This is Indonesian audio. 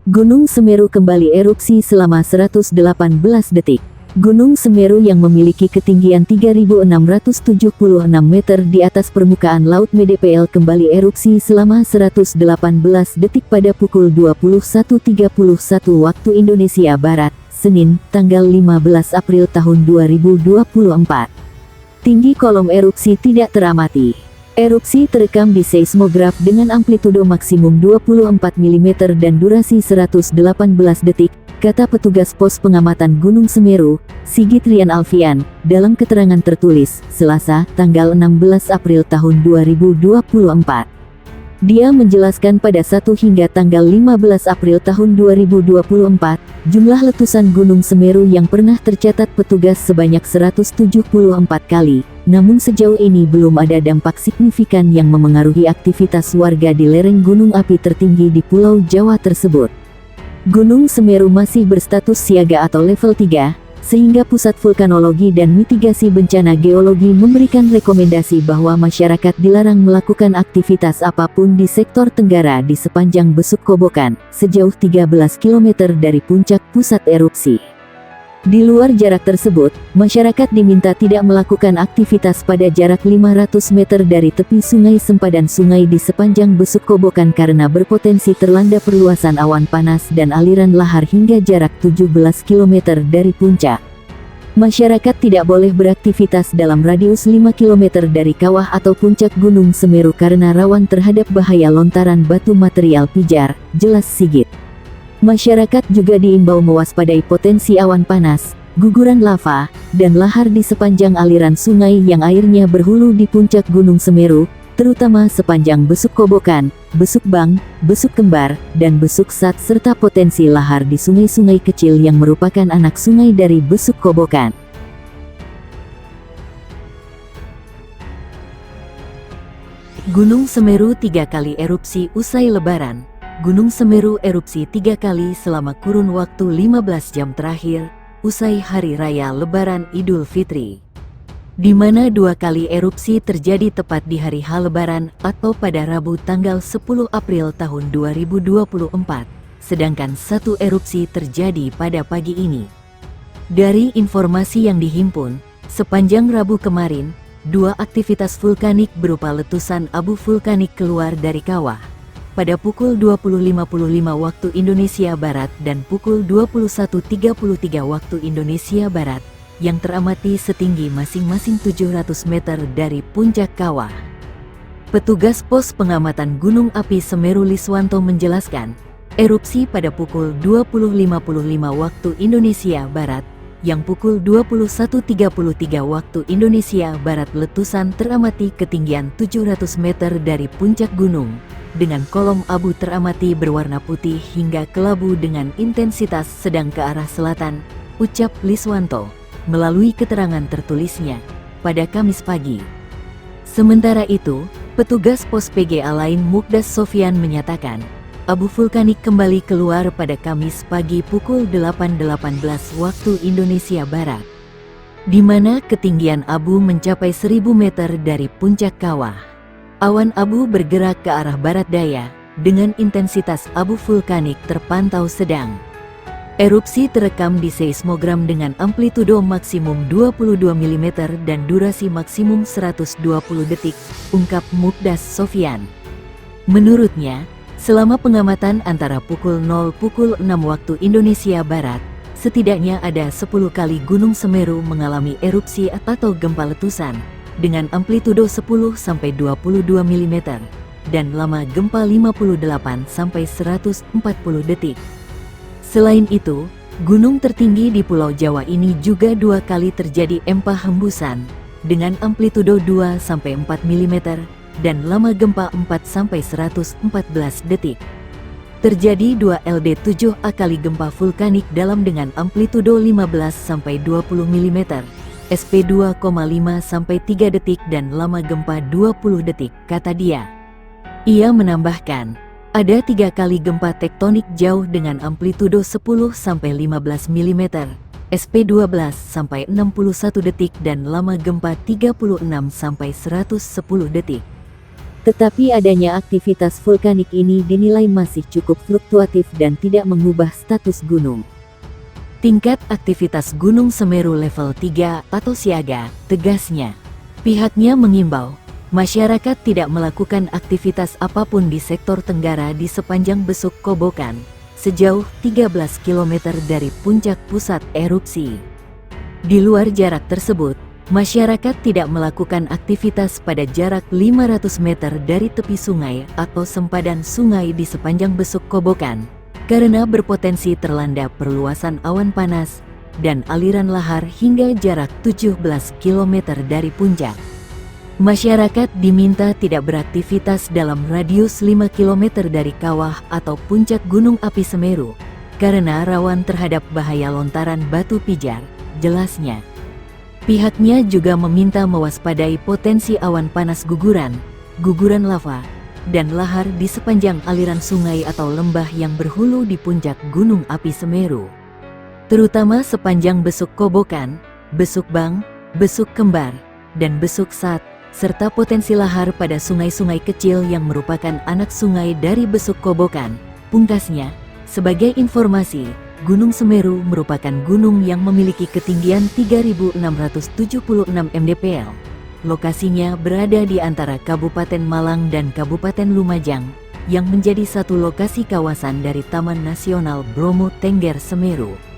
Gunung Semeru kembali erupsi selama 118 detik. Gunung Semeru yang memiliki ketinggian 3.676 meter di atas permukaan laut (mdpl) kembali erupsi selama 118 detik pada pukul 21.31 waktu Indonesia Barat, Senin, tanggal 15 April tahun 2024. Tinggi kolom erupsi tidak teramati. Erupsi terekam di seismograf dengan amplitudo maksimum 24 mm dan durasi 118 detik, kata petugas pos pengamatan Gunung Semeru, Sigit Rian Alfian, dalam keterangan tertulis, Selasa, tanggal 16 April tahun 2024. Dia menjelaskan pada 1 hingga tanggal 15 April tahun 2024, jumlah letusan Gunung Semeru yang pernah tercatat petugas sebanyak 174 kali, namun sejauh ini belum ada dampak signifikan yang memengaruhi aktivitas warga di lereng gunung api tertinggi di Pulau Jawa tersebut. Gunung Semeru masih berstatus siaga atau level 3, sehingga Pusat Vulkanologi dan Mitigasi Bencana Geologi memberikan rekomendasi bahwa masyarakat dilarang melakukan aktivitas apapun di sektor tenggara di sepanjang Besuk Kobokan, sejauh 13 km dari puncak pusat erupsi. Di luar jarak tersebut, masyarakat diminta tidak melakukan aktivitas pada jarak 500 meter dari tepi sungai sempadan sungai di sepanjang Besuk Kobokan karena berpotensi terlanda perluasan awan panas dan aliran lahar hingga jarak 17 km dari puncak. Masyarakat tidak boleh beraktivitas dalam radius 5 km dari kawah atau puncak Gunung Semeru karena rawan terhadap bahaya lontaran batu material pijar, jelas Sigit. Masyarakat juga diimbau mewaspadai potensi awan panas, guguran lava, dan lahar di sepanjang aliran sungai yang airnya berhulu di puncak Gunung Semeru, terutama sepanjang Besuk Kobokan, Besuk Bang, Besuk Kembar, dan Besuk Sat serta potensi lahar di sungai-sungai kecil yang merupakan anak sungai dari Besuk Kobokan. Gunung Semeru 3 kali erupsi usai Lebaran. Gunung Semeru erupsi 3 kali selama kurun waktu 15 jam terakhir, usai Hari Raya Lebaran Idul Fitri. Di mana 2 kali erupsi terjadi tepat di hari H Lebaran atau pada Rabu tanggal 10 April tahun 2024, sedangkan 1 erupsi terjadi pada pagi ini. Dari informasi yang dihimpun, sepanjang Rabu kemarin, 2 aktivitas vulkanik berupa letusan abu vulkanik keluar dari kawah. Pada pukul 20.55 waktu Indonesia Barat dan pukul 21.33 waktu Indonesia Barat, yang teramati setinggi masing-masing 700 meter dari puncak kawah. Petugas pos pengamatan Gunung Api Semeru Liswanto menjelaskan, erupsi pada pukul 20.55 waktu Indonesia Barat, yang pukul 21.33 waktu Indonesia Barat letusan teramati ketinggian 700 meter dari puncak gunung, dengan kolom abu teramati berwarna putih hingga kelabu dengan intensitas sedang ke arah selatan, ucap Liswanto, melalui keterangan tertulisnya, pada Kamis pagi. Sementara itu, petugas pos PGA lain Mukdas Sofyan menyatakan, abu vulkanik kembali keluar pada Kamis pagi pukul 8.18 waktu Indonesia Barat, di mana ketinggian abu mencapai 1000 meter dari puncak kawah. Awan abu bergerak ke arah barat daya, dengan intensitas abu vulkanik terpantau sedang. Erupsi terekam di seismogram dengan amplitudo maksimum 22 mm dan durasi maksimum 120 detik, ungkap Mukdas Sofyan. Menurutnya, selama pengamatan antara pukul 0 pukul 6 waktu Indonesia Barat, setidaknya ada 10 kali Gunung Semeru mengalami erupsi atau gempa letusan, dengan amplitudo 10-22 mm, dan lama gempa 58-140 detik. Selain itu, gunung tertinggi di Pulau Jawa ini juga 2 kali terjadi empa hembusan, dengan amplitudo 2-4 mm, dan lama gempa 4-114 detik. Terjadi 2 LD7A kali gempa vulkanik dalam dengan amplitudo 15-20 mm, SP 2,5 sampai 3 detik dan lama gempa 20 detik, kata dia. Ia menambahkan, ada 3 kali gempa tektonik jauh dengan amplitudo 10 sampai 15 mm, SP 12 sampai 61 detik dan lama gempa 36 sampai 110 detik. Tetapi adanya aktivitas vulkanik ini dinilai masih cukup fluktuatif dan tidak mengubah status gunung. Tingkat aktivitas Gunung Semeru level 3 atau siaga, tegasnya. Pihaknya mengimbau masyarakat tidak melakukan aktivitas apapun di sektor tenggara di sepanjang Besuk Kobokan, sejauh 13 km dari puncak pusat erupsi. Di luar jarak tersebut, masyarakat tidak melakukan aktivitas pada jarak 500 meter dari tepi sungai atau sempadan sungai di sepanjang Besuk Kobokan, karena berpotensi terlanda perluasan awan panas dan aliran lahar hingga jarak 17 km dari puncak. Masyarakat diminta tidak beraktivitas dalam radius 5 km dari kawah atau puncak Gunung Api Semeru, karena rawan terhadap bahaya lontaran batu pijar, jelasnya. Pihaknya juga meminta mewaspadai potensi awan panas guguran lava, dan lahar di sepanjang aliran sungai atau lembah yang berhulu di puncak Gunung Api Semeru. Terutama sepanjang Besuk Kobokan, Besuk Bang, Besuk Kembar, dan Besuk Sat, serta potensi lahar pada sungai-sungai kecil yang merupakan anak sungai dari Besuk Kobokan. Pungkasnya, sebagai informasi, Gunung Semeru merupakan gunung yang memiliki ketinggian 3.676 mdpl. Lokasinya berada di antara Kabupaten Malang dan Kabupaten Lumajang, yang menjadi satu lokasi kawasan dari Taman Nasional Bromo Tengger Semeru.